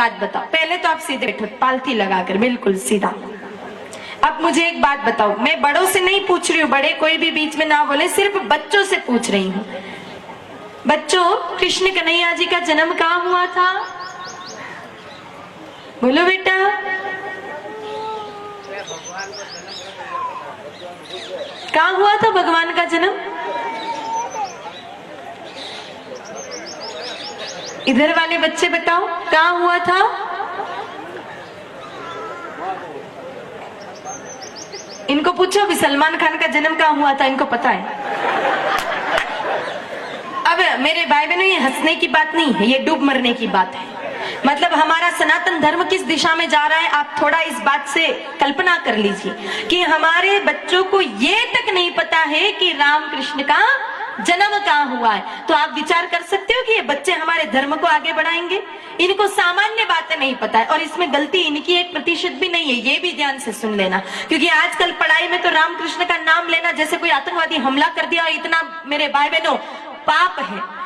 बात बताओ, पहले तो आप सीधे बैठो, पालथी लगाकर बिल्कुल सीधा। अब मुझे एक बात बताओ, मैं बड़ों से नहीं पूछ रही हूँ, बड़े कोई भी बीच में ना बोले, सिर्फ बच्चों से पूछ रही हूँ। बच्चों, कृष्ण कन्हैया जी का जन्म कहाँ हुआ था? बोलो बेटा। कहाँ हुआ था भगवान का जन्म? इधर वाले बच्चे बताओ, कहाँ हुआ था? इनको पूछो भी सलमान खान का जन्म कहाँ हुआ था, इनको पता है। अब मेरे भाई बहनों, ये हंसने की बात नहीं है, ये डूब मरने की बात है। मतलब हमारा सनातन धर्म किस दिशा में जा रहा है, आप थोड़ा इस बात से कल्पना कर लीजिए कि हमारे बच्चों को ये तक नहीं पता है कि राम कृष्ण का जन्म कहाँ हुआ है। तो आप विचार कर सकते हो कि ये बच्चे हमारे धर्म को आगे बढ़ाएंगे? इनको सामान्य बातें नहीं पता है, और इसमें गलती इनकी 1% भी नहीं है, ये भी ध्यान से सुन लेना। क्योंकि आजकल पढ़ाई में तो रामकृष्ण का नाम लेना जैसे कोई आतंकवादी हमला कर दिया, इतना मेरे भाई बहनों पाप है।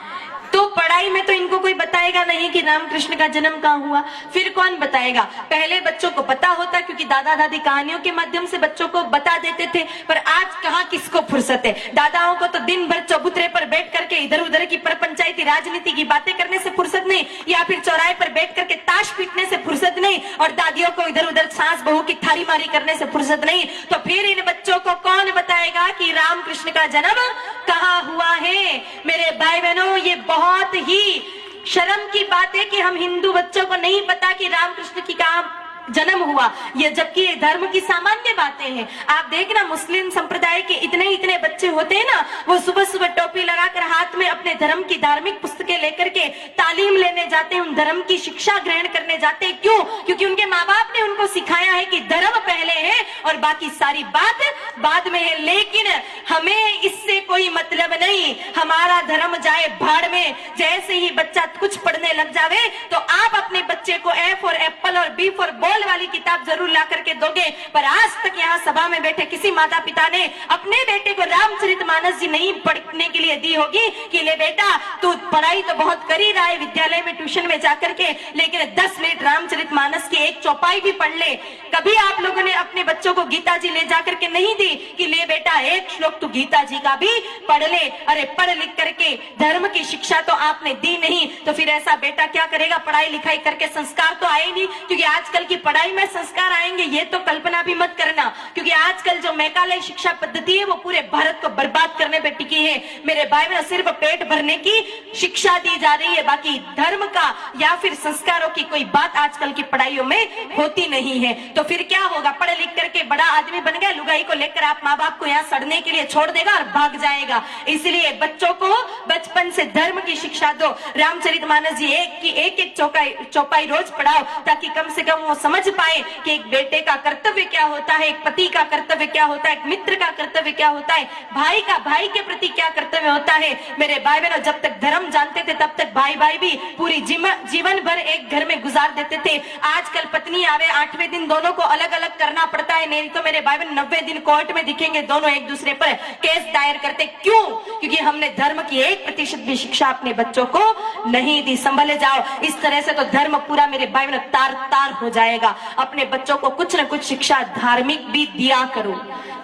तो पढ़ाई में तो इनको कोई बताएगा नहीं कि रामकृष्ण का जन्म कहाँ हुआ, फिर कौन बताएगा? पहले बच्चों को पता होता क्योंकि दादा दादी कहानियों के माध्यम से बच्चों को बता देते थे, पर आज कहाँ किसको फुर्सत है। दादाओं को तो दिन भर चबूतरे पर बैठ करके इधर उधर की परपंचायती राजनीति की बातें करने से फुर्सत नहीं, या फिर चौराहे पर बैठ करके ताश पीटने से फुर्सत नहीं, और दादियों को इधर उधर सास बहू की थारी मारी करने से फुर्सत नहीं। तो फिर इन बच्चों को कौन बताएगा कि रामकृष्ण का जन्म कहाँ हुआ है? मेरे भाई बहनों, ये बहुत ही शर्म की बात है कि हम हिंदू बच्चों को नहीं पता कि रामकृष्ण की कहाँ जन्म हुआ, ये जबकि ये धर्म की सामान्य बातें हैं। आप देखना, मुस्लिम संप्रदाय के इतने बच्चे होते हैं ना, वो सुबह सुबह टोपी लगाकर हाथ में अपने धर्म की धार्मिक पुस्तकें लेकर के तालीम लेने जाते हैं, उन धर्म की शिक्षा ग्रहण करने जाते हैं। क्यों? क्योंकि उनके माँ बाप ने उनको सिखाया है कि धर्म पहले है और बाकी सारी बात बाद में है। लेकिन हमें इससे कोई मतलब नहीं, हमारा धर्म जाए भाड़ में। जैसे ही बच्चा कुछ पढ़ने लग जावे तो आप अपने बच्चे को ए फॉर एप्पल और बी फॉर बॉल वाली किताब जरूर ला करके दोगे, पर आज तक यहाँ सभा में बैठे किसी माता पिता ने अपने बेटे को रामचरितमानस जी नहीं पढ़ने के लिए दी होगी कि ले बेटा, तू पढ़ाई तो बहुत कर ही रहा है विद्यालय में ट्यूशन में जाकर के, लेकिन 10 मिनट रामचरितमानस की एक चौपाई भी पढ़ ले। कभी आप लोगों ने अपने बच्चों को गीता जी ले जाकर के नहीं दी कि ले बेटा एक श्लोक तू गीता जी का भी पढ़ ले? अरे पढ़ लिख करके धर्म की शिक्षा तो आपने दी नहीं, तो फिर ऐसा बेटा क्या करेगा? पढ़ाई लिखाई करके संस्कार तो आए नहीं, क्योंकि आजकल की पढ़ाई में संस्कार आएंगे ये तो कल्पना भी मत करना। क्योंकि आजकल जो मैकालय शिक्षा पद्धति है वो पूरे भारत को बर्बाद करने पे टिकी है। मेरे भाई में सिर्फ पेट भरने की शिक्षा दी जा रही है, बाकी धर्म का या फिर संस्कारों की कोई बात आजकल की पढ़ाइयों में होती नहीं है। तो फिर क्या होगा? पढ़ लिख करके बड़ा आदमी बन गया, लुगाई को लेकर आप माँ बाप को यहाँ सड़ने के लिए छोड़ देगा और भाग जाएगा। इसलिए बच्चों को बचपन से धर्म की शिक्षा दो। रामचरितमानस जी एक चौपाई रोज पढ़ाओ, ताकि कम से कम वो समझ पाए कि एक बेटे का कर्तव्य क्या होता है, एक पति का कर्तव्य क्या होता है, एक मित्र का कर्तव्य क्या होता है, भाई का भाई के प्रति क्या कर्तव्य होता है। मेरे भाई बहनों, जब तक धर्म जानते थे तब तक भाई भाई भी पूरी जीवन भर एक घर में गुजार देते थे। आजकल पत्नी आवे 8वें दिन दोनों को अलग अलग करना पड़ता है, नहीं तो मेरे भाई बहन 90 दिन कोर्ट में दिखेंगे दोनों एक दूसरे पर केस दायर करते। क्यों? क्योंकि हमने धर्म की 1% भी शिक्षा अपने बच्चों को नहीं दी। संभले जाओ, इस तरह से तो धर्म पूरा मेरे भाई बहनों तार तार हो जाएगा। अपने बच्चों को कुछ न कुछ शिक्षा धार्मिक भी दिया करो,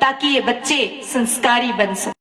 ताकि ये बच्चे संस्कारी बन सके।